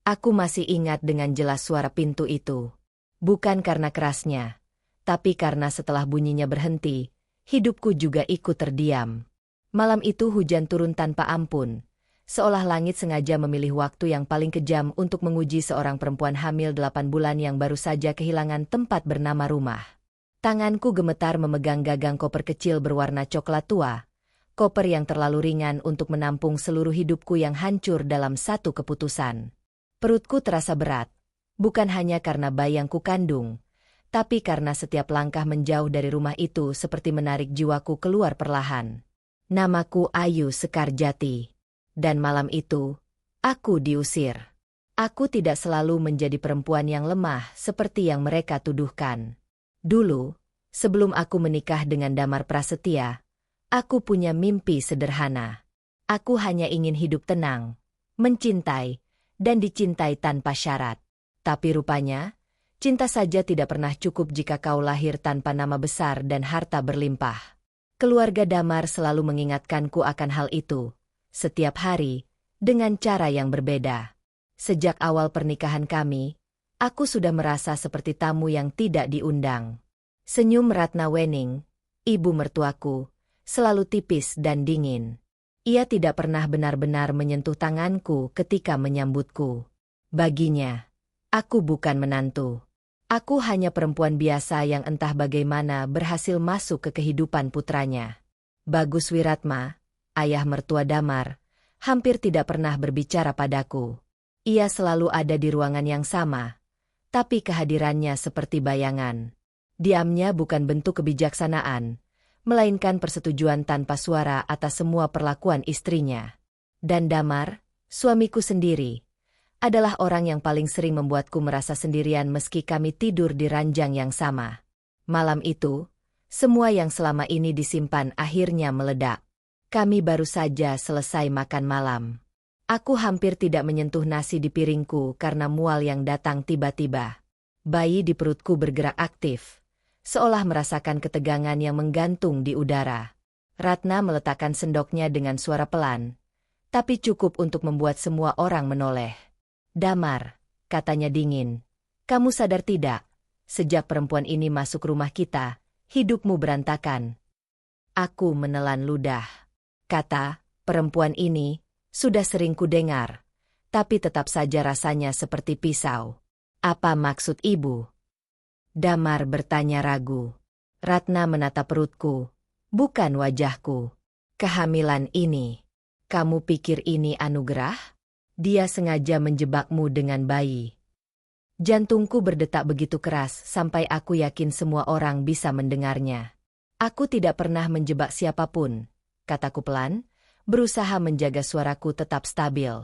Aku masih ingat dengan jelas suara pintu itu. Bukan karena kerasnya, tapi karena setelah bunyinya berhenti, hidupku juga ikut terdiam. Malam itu hujan turun tanpa ampun, seolah langit sengaja memilih waktu yang paling kejam untuk menguji seorang perempuan hamil 8 bulan yang baru saja kehilangan tempat bernama rumah. Tanganku gemetar memegang gagang koper kecil berwarna coklat tua, koper yang terlalu ringan untuk menampung seluruh hidupku yang hancur dalam satu keputusan. Perutku terasa berat, bukan hanya karena bayi yang kukandung, tapi karena setiap langkah menjauh dari rumah itu seperti menarik jiwaku keluar perlahan. Namaku Ayu Sekarjati. Dan malam itu, aku diusir. Aku tidak selalu menjadi perempuan yang lemah seperti yang mereka tuduhkan. Dulu, sebelum aku menikah dengan Damar Prasetya, aku punya mimpi sederhana. Aku hanya ingin hidup tenang, mencintai, dan dicintai tanpa syarat. Tapi rupanya, cinta saja tidak pernah cukup jika kau lahir tanpa nama besar dan harta berlimpah. Keluarga Damar selalu mengingatkanku akan hal itu, setiap hari, dengan cara yang berbeda. Sejak awal pernikahan kami, aku sudah merasa seperti tamu yang tidak diundang. Senyum Ratna Wening, ibu mertuaku, selalu tipis dan dingin. Ia tidak pernah benar-benar menyentuh tanganku ketika menyambutku. Baginya, aku bukan menantu. Aku hanya perempuan biasa yang entah bagaimana berhasil masuk ke kehidupan putranya. Bagus Wiratma, ayah mertua Damar, hampir tidak pernah berbicara padaku. Ia selalu ada di ruangan yang sama, tapi kehadirannya seperti bayangan. Diamnya bukan bentuk kebijaksanaan, melainkan persetujuan tanpa suara atas semua perlakuan istrinya. Dan Damar, suamiku sendiri, adalah orang yang paling sering membuatku merasa sendirian meski kami tidur di ranjang yang sama. Malam itu, semua yang selama ini disimpan akhirnya meledak. Kami baru saja selesai makan malam. Aku hampir tidak menyentuh nasi di piringku karena mual yang datang tiba-tiba. Bayi di perutku bergerak aktif, seolah merasakan ketegangan yang menggantung di udara. Ratna meletakkan sendoknya dengan suara pelan, tapi cukup untuk membuat semua orang menoleh. Damar, katanya dingin, kamu sadar tidak? Sejak perempuan ini masuk rumah kita, hidupmu berantakan. Aku menelan ludah. Kata, perempuan ini, sudah sering kudengar, tapi tetap saja rasanya seperti pisau. Apa maksud ibu? Damar bertanya ragu. Ratna menatap perutku, bukan wajahku. Kehamilan ini, kamu pikir ini anugerah? Dia sengaja menjebakmu dengan bayi. Jantungku berdetak begitu keras sampai aku yakin semua orang bisa mendengarnya. Aku tidak pernah menjebak siapapun, kataku pelan, berusaha menjaga suaraku tetap stabil.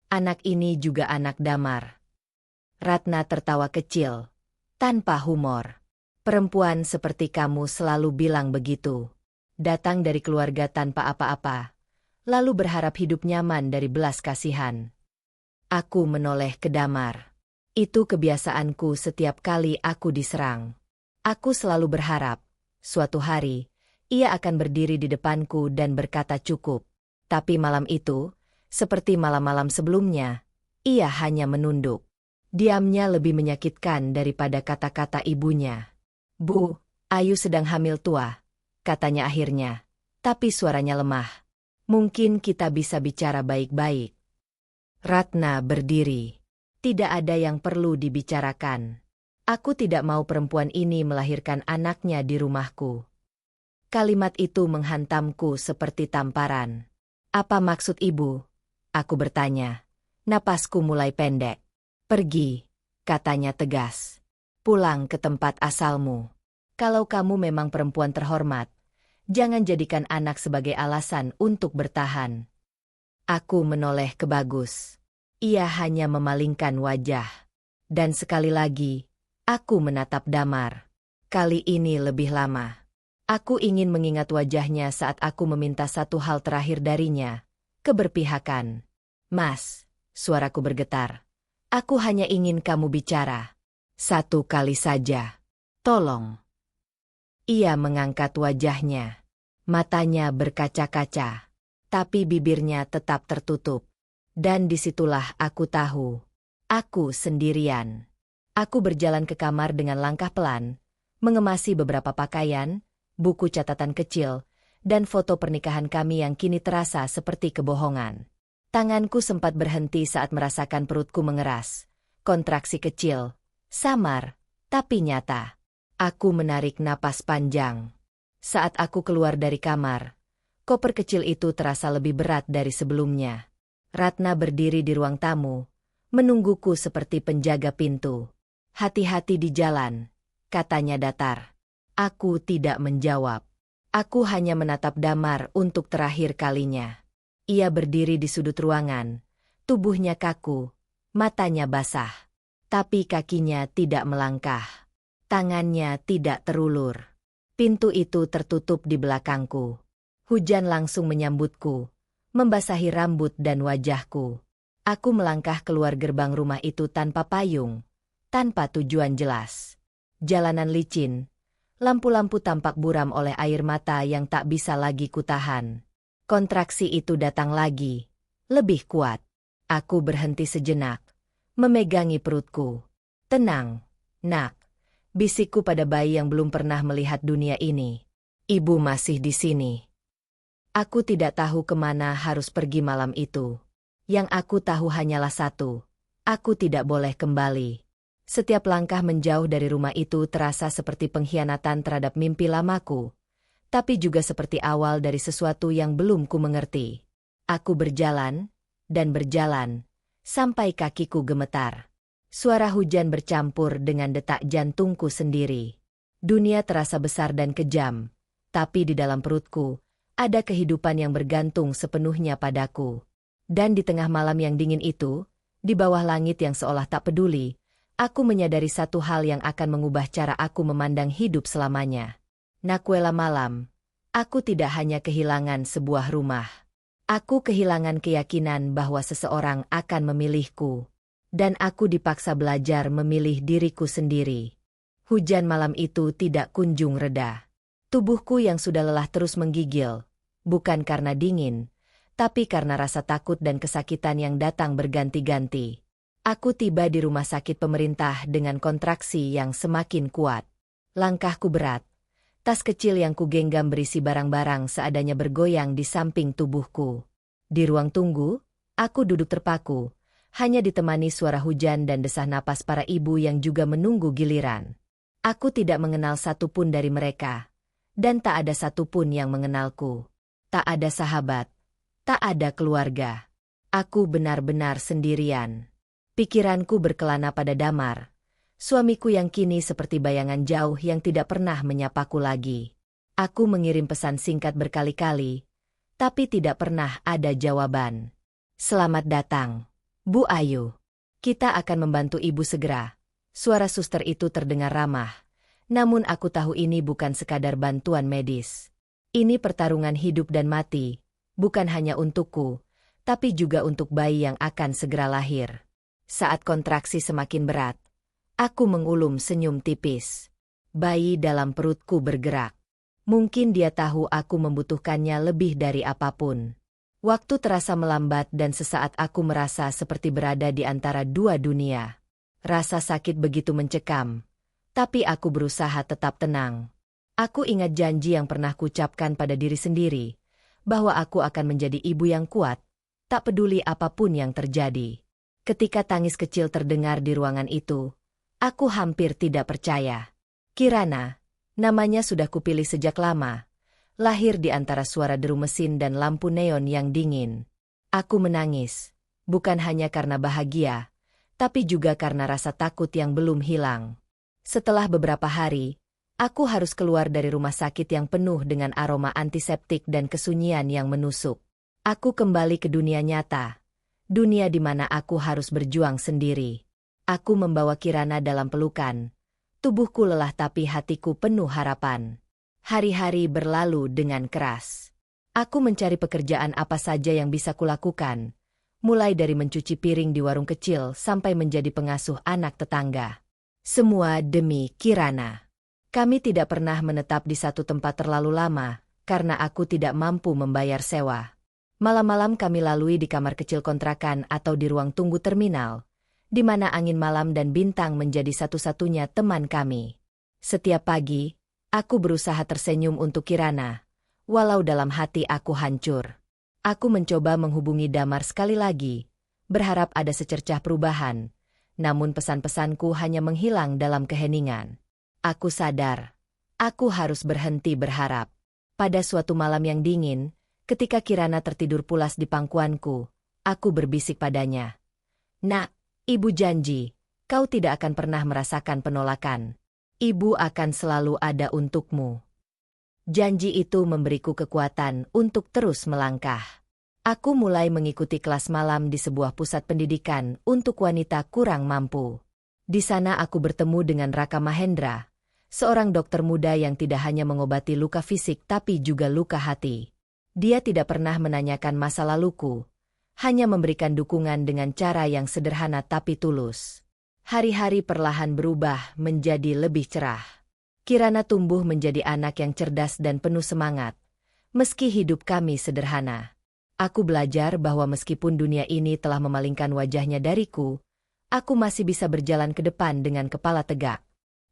Anak ini juga anak Damar. Ratna tertawa kecil, tanpa humor. Perempuan seperti kamu selalu bilang begitu. Datang dari keluarga tanpa apa-apa, lalu berharap hidup nyaman dari belas kasihan. Aku menoleh ke Damar. Itu kebiasaanku setiap kali aku diserang. Aku selalu berharap, suatu hari, ia akan berdiri di depanku dan berkata cukup. Tapi malam itu, seperti malam-malam sebelumnya, ia hanya menunduk. Diamnya lebih menyakitkan daripada kata-kata ibunya. Bu, Ayu sedang hamil tua, katanya akhirnya, tapi suaranya lemah. Mungkin kita bisa bicara baik-baik. Ratna berdiri. Tidak ada yang perlu dibicarakan. Aku tidak mau perempuan ini melahirkan anaknya di rumahku. Kalimat itu menghantamku seperti tamparan. Apa maksud ibu? Aku bertanya. Napasku mulai pendek. Pergi, katanya tegas. Pulang ke tempat asalmu. Kalau kamu memang perempuan terhormat, jangan jadikan anak sebagai alasan untuk bertahan. Aku menoleh ke Bagus. Ia hanya memalingkan wajah. Dan sekali lagi, aku menatap Damar. Kali ini lebih lama. Aku ingin mengingat wajahnya saat aku meminta satu hal terakhir darinya, keberpihakan. Mas, suaraku bergetar. Aku hanya ingin kamu bicara. Satu kali saja. Tolong. Ia mengangkat wajahnya. Matanya berkaca-kaca. Tapi bibirnya tetap tertutup. Dan disitulah aku tahu. Aku sendirian. Aku berjalan ke kamar dengan langkah pelan, mengemasi beberapa pakaian, buku catatan kecil, dan foto pernikahan kami yang kini terasa seperti kebohongan. Tanganku sempat berhenti saat merasakan perutku mengeras. Kontraksi kecil, samar, tapi nyata. Aku menarik napas panjang. Saat aku keluar dari kamar, koper kecil itu terasa lebih berat dari sebelumnya. Ratna berdiri di ruang tamu, menungguku seperti penjaga pintu. "Hati-hati di jalan," katanya datar. Aku tidak menjawab. Aku hanya menatap Damar untuk terakhir kalinya. Ia berdiri di sudut ruangan, tubuhnya kaku, matanya basah. Tapi kakinya tidak melangkah. Tangannya tidak terulur. Pintu itu tertutup di belakangku. Hujan langsung menyambutku, membasahi rambut dan wajahku. Aku melangkah keluar gerbang rumah itu tanpa payung, tanpa tujuan jelas. Jalanan licin, lampu-lampu tampak buram oleh air mata yang tak bisa lagi kutahan. Kontraksi itu datang lagi, lebih kuat. Aku berhenti sejenak, memegangi perutku. "Tenang, nak," bisikku pada bayi yang belum pernah melihat dunia ini. "Ibu masih di sini." Aku tidak tahu kemana harus pergi malam itu. Yang aku tahu hanyalah satu, aku tidak boleh kembali. Setiap langkah menjauh dari rumah itu terasa seperti pengkhianatan terhadap mimpi lamaku, tapi juga seperti awal dari sesuatu yang belum ku mengerti. Aku berjalan, dan berjalan, sampai kakiku gemetar. Suara hujan bercampur dengan detak jantungku sendiri. Dunia terasa besar dan kejam, tapi di dalam perutku, ada kehidupan yang bergantung sepenuhnya padaku. Dan di tengah malam yang dingin itu, di bawah langit yang seolah tak peduli, aku menyadari satu hal yang akan mengubah cara aku memandang hidup selamanya. Nakwela malam, aku tidak hanya kehilangan sebuah rumah. Aku kehilangan keyakinan bahwa seseorang akan memilihku. Dan aku dipaksa belajar memilih diriku sendiri. Hujan malam itu tidak kunjung reda. Tubuhku yang sudah lelah terus menggigil, bukan karena dingin, tapi karena rasa takut dan kesakitan yang datang berganti-ganti. Aku tiba di rumah sakit pemerintah dengan kontraksi yang semakin kuat. Langkahku berat. Tas kecil yang kugenggam berisi barang-barang seadanya bergoyang di samping tubuhku. Di ruang tunggu, aku duduk terpaku, hanya ditemani suara hujan dan desah napas para ibu yang juga menunggu giliran. Aku tidak mengenal satupun dari mereka, dan tak ada satupun yang mengenalku. Tak ada sahabat, tak ada keluarga. Aku benar-benar sendirian. Pikiranku berkelana pada Damar, suamiku yang kini seperti bayangan jauh yang tidak pernah menyapaku lagi. Aku mengirim pesan singkat berkali-kali, tapi tidak pernah ada jawaban. "Selamat datang, Bu Ayu. Kita akan membantu ibu segera." Suara suster itu terdengar ramah, namun aku tahu ini bukan sekadar bantuan medis. Ini pertarungan hidup dan mati, bukan hanya untukku, tapi juga untuk bayi yang akan segera lahir. Saat kontraksi semakin berat, aku mengulum senyum tipis. Bayi dalam perutku bergerak. Mungkin dia tahu aku membutuhkannya lebih dari apapun. Waktu terasa melambat dan sesaat aku merasa seperti berada di antara dua dunia. Rasa sakit begitu mencekam, tapi aku berusaha tetap tenang. Aku ingat janji yang pernah kucapkan pada diri sendiri, bahwa aku akan menjadi ibu yang kuat, tak peduli apapun yang terjadi. Ketika tangis kecil terdengar di ruangan itu, aku hampir tidak percaya. Kirana, namanya sudah kupilih sejak lama, lahir di antara suara deru mesin dan lampu neon yang dingin. Aku menangis, bukan hanya karena bahagia, tapi juga karena rasa takut yang belum hilang. Setelah beberapa hari, aku harus keluar dari rumah sakit yang penuh dengan aroma antiseptik dan kesunyian yang menusuk. Aku kembali ke dunia nyata. Dunia di mana aku harus berjuang sendiri. Aku membawa Kirana dalam pelukan. Tubuhku lelah tapi hatiku penuh harapan. Hari-hari berlalu dengan keras. Aku mencari pekerjaan apa saja yang bisa kulakukan, mulai dari mencuci piring di warung kecil sampai menjadi pengasuh anak tetangga. Semua demi Kirana. Kami tidak pernah menetap di satu tempat terlalu lama, karena aku tidak mampu membayar sewa. Malam-malam kami lalui di kamar kecil kontrakan atau di ruang tunggu terminal, di mana angin malam dan bintang menjadi satu-satunya teman kami. Setiap pagi, aku berusaha tersenyum untuk Kirana, walau dalam hati aku hancur. Aku mencoba menghubungi Damar sekali lagi, berharap ada secercah perubahan, namun pesan-pesanku hanya menghilang dalam keheningan. Aku sadar, aku harus berhenti berharap. Pada suatu malam yang dingin, ketika Kirana tertidur pulas di pangkuanku, aku berbisik padanya. "Nak, Ibu janji, kau tidak akan pernah merasakan penolakan. Ibu akan selalu ada untukmu." Janji itu memberiku kekuatan untuk terus melangkah. Aku mulai mengikuti kelas malam di sebuah pusat pendidikan untuk wanita kurang mampu. Di sana aku bertemu dengan Raka Mahendra, seorang dokter muda yang tidak hanya mengobati luka fisik tapi juga luka hati. Dia tidak pernah menanyakan masa laluku, hanya memberikan dukungan dengan cara yang sederhana tapi tulus. Hari-hari perlahan berubah menjadi lebih cerah. Kirana tumbuh menjadi anak yang cerdas dan penuh semangat, meski hidup kami sederhana. Aku belajar bahwa meskipun dunia ini telah memalingkan wajahnya dariku, aku masih bisa berjalan ke depan dengan kepala tegak.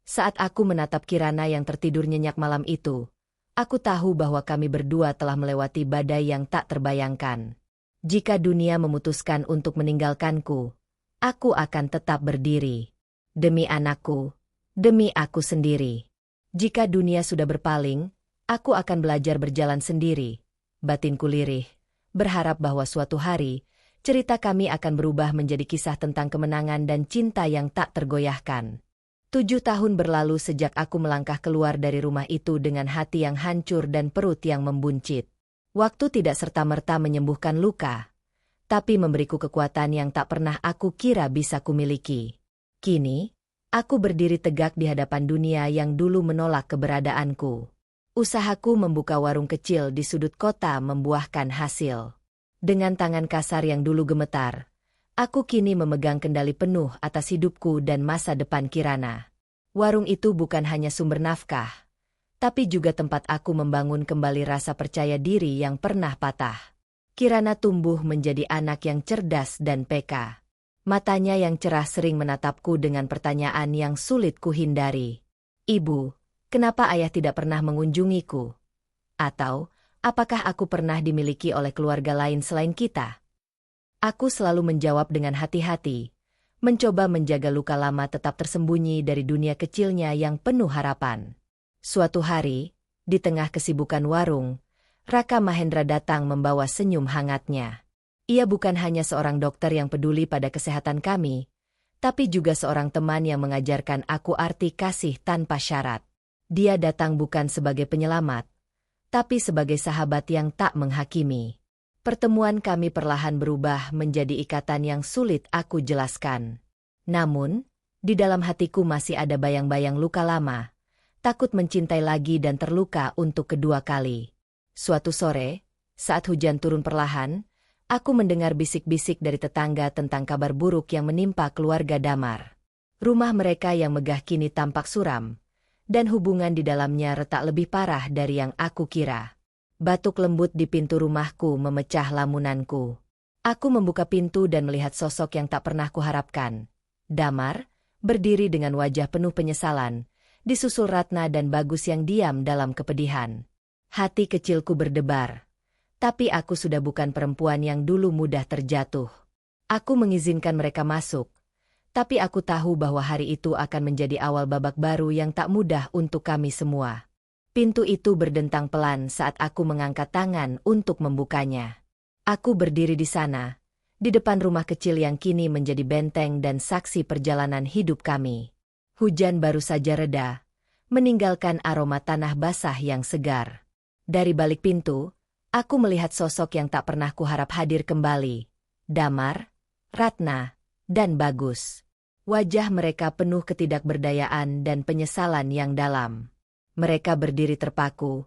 Saat aku menatap Kirana yang tertidur nyenyak malam itu, aku tahu bahwa kami berdua telah melewati badai yang tak terbayangkan. Jika dunia memutuskan untuk meninggalkanku, aku akan tetap berdiri. Demi anakku, demi aku sendiri. Jika dunia sudah berpaling, aku akan belajar berjalan sendiri. Batinku lirih, berharap bahwa suatu hari, cerita kami akan berubah menjadi kisah tentang kemenangan dan cinta yang tak tergoyahkan. 7 tahun berlalu sejak aku melangkah keluar dari rumah itu dengan hati yang hancur dan perut yang membuncit. Waktu tidak serta-merta menyembuhkan luka, tapi memberiku kekuatan yang tak pernah aku kira bisa kumiliki. Kini, aku berdiri tegak di hadapan dunia yang dulu menolak keberadaanku. Usahaku membuka warung kecil di sudut kota membuahkan hasil. Dengan tangan kasar yang dulu gemetar, aku kini memegang kendali penuh atas hidupku dan masa depan Kirana. Warung itu bukan hanya sumber nafkah, tapi juga tempat aku membangun kembali rasa percaya diri yang pernah patah. Kirana tumbuh menjadi anak yang cerdas dan peka. Matanya yang cerah sering menatapku dengan pertanyaan yang sulit kuhindari. "Ibu, kenapa ayah tidak pernah mengunjungiku? Atau, apakah aku pernah dimiliki oleh keluarga lain selain kita?" Aku selalu menjawab dengan hati-hati, mencoba menjaga luka lama tetap tersembunyi dari dunia kecilnya yang penuh harapan. Suatu hari, di tengah kesibukan warung, Raka Mahendra datang membawa senyum hangatnya. Ia bukan hanya seorang dokter yang peduli pada kesehatan kami, tapi juga seorang teman yang mengajarkan aku arti kasih tanpa syarat. Dia datang bukan sebagai penyelamat, tapi sebagai sahabat yang tak menghakimi. Pertemuan kami perlahan berubah menjadi ikatan yang sulit aku jelaskan. Namun, di dalam hatiku masih ada bayang-bayang luka lama, takut mencintai lagi dan terluka untuk kedua kali. Suatu sore, saat hujan turun perlahan, aku mendengar bisik-bisik dari tetangga tentang kabar buruk yang menimpa keluarga Damar. Rumah mereka yang megah kini tampak suram, dan hubungan di dalamnya retak lebih parah dari yang aku kira. Batuk lembut di pintu rumahku memecah lamunanku. Aku membuka pintu dan melihat sosok yang tak pernah kuharapkan. Damar, berdiri dengan wajah penuh penyesalan, disusul Ratna dan Bagus yang diam dalam kepedihan. Hati kecilku berdebar. Tapi aku sudah bukan perempuan yang dulu mudah terjatuh. Aku mengizinkan mereka masuk, tapi aku tahu bahwa hari itu akan menjadi awal babak baru yang tak mudah untuk kami semua. Pintu itu berdentang pelan saat aku mengangkat tangan untuk membukanya. Aku berdiri di sana, di depan rumah kecil yang kini menjadi benteng dan saksi perjalanan hidup kami. Hujan baru saja reda, meninggalkan aroma tanah basah yang segar. Dari balik pintu, aku melihat sosok yang tak pernah kuharap hadir kembali. Damar, Ratna, dan Bagus. Wajah mereka penuh ketidakberdayaan dan penyesalan yang dalam. Mereka berdiri terpaku,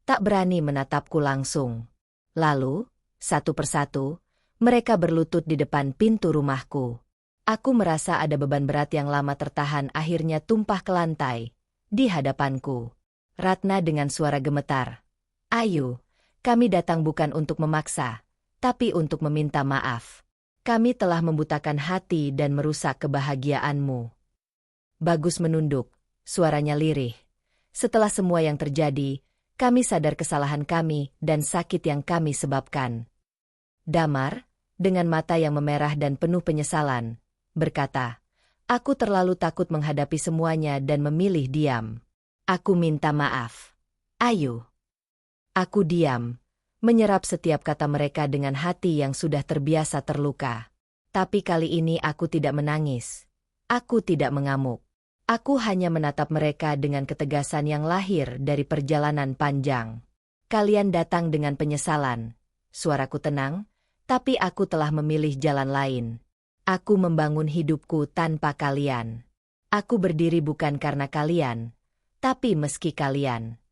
tak berani menatapku langsung. Lalu, satu persatu, mereka berlutut di depan pintu rumahku. Aku merasa ada beban berat yang lama tertahan akhirnya tumpah ke lantai, di hadapanku. Ratna dengan suara gemetar. "Ayu, kami datang bukan untuk memaksa, tapi untuk meminta maaf. Kami telah membutakan hati dan merusak kebahagiaanmu. Bagus menunduk, suaranya lirih. Setelah semua yang terjadi, kami sadar kesalahan kami dan sakit yang kami sebabkan. Damar, dengan mata yang memerah dan penuh penyesalan, berkata, aku terlalu takut menghadapi semuanya dan memilih diam. Aku minta maaf. Ayu. Aku diam, menyerap setiap kata mereka dengan hati yang sudah terbiasa terluka. Tapi kali ini aku tidak menangis. Aku tidak mengamuk. Aku hanya menatap mereka dengan ketegasan yang lahir dari perjalanan panjang. Kalian datang dengan penyesalan. Suaraku tenang, tapi aku telah memilih jalan lain. Aku membangun hidupku tanpa kalian. Aku berdiri bukan karena kalian, tapi meski kalian.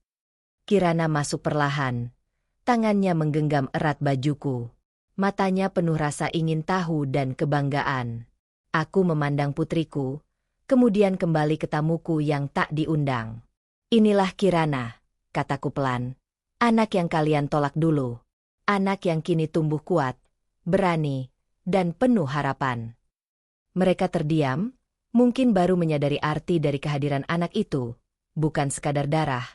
Kirana masuk perlahan. Tangannya menggenggam erat bajuku. Matanya penuh rasa ingin tahu dan kebanggaan. Aku memandang putriku, kemudian kembali ke tamuku yang tak diundang. Inilah Kirana, kataku pelan. Anak yang kalian tolak dulu. Anak yang kini tumbuh kuat, berani, dan penuh harapan. Mereka terdiam, mungkin baru menyadari arti dari kehadiran anak itu, bukan sekadar darah,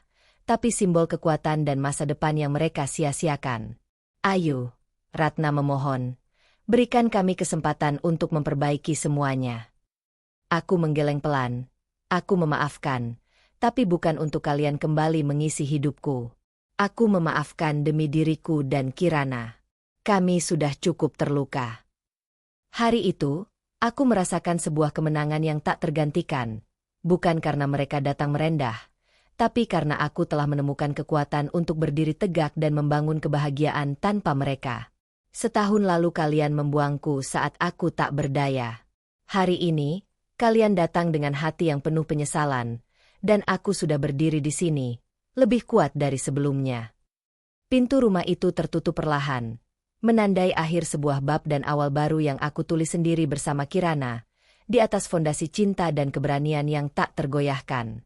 tapi simbol kekuatan dan masa depan yang mereka sia-siakan. Ayu, Ratna memohon, berikan kami kesempatan untuk memperbaiki semuanya. Aku menggeleng pelan. Aku memaafkan, tapi bukan untuk kalian kembali mengisi hidupku. Aku memaafkan demi diriku dan Kirana. Kami sudah cukup terluka. Hari itu, aku merasakan sebuah kemenangan yang tak tergantikan, bukan karena mereka datang merendah, tapi karena aku telah menemukan kekuatan untuk berdiri tegak dan membangun kebahagiaan tanpa mereka. Setahun lalu kalian membuangku saat aku tak berdaya. Hari ini, kalian datang dengan hati yang penuh penyesalan, dan aku sudah berdiri di sini, lebih kuat dari sebelumnya. Pintu rumah itu tertutup perlahan, menandai akhir sebuah bab dan awal baru yang aku tulis sendiri bersama Kirana, di atas fondasi cinta dan keberanian yang tak tergoyahkan.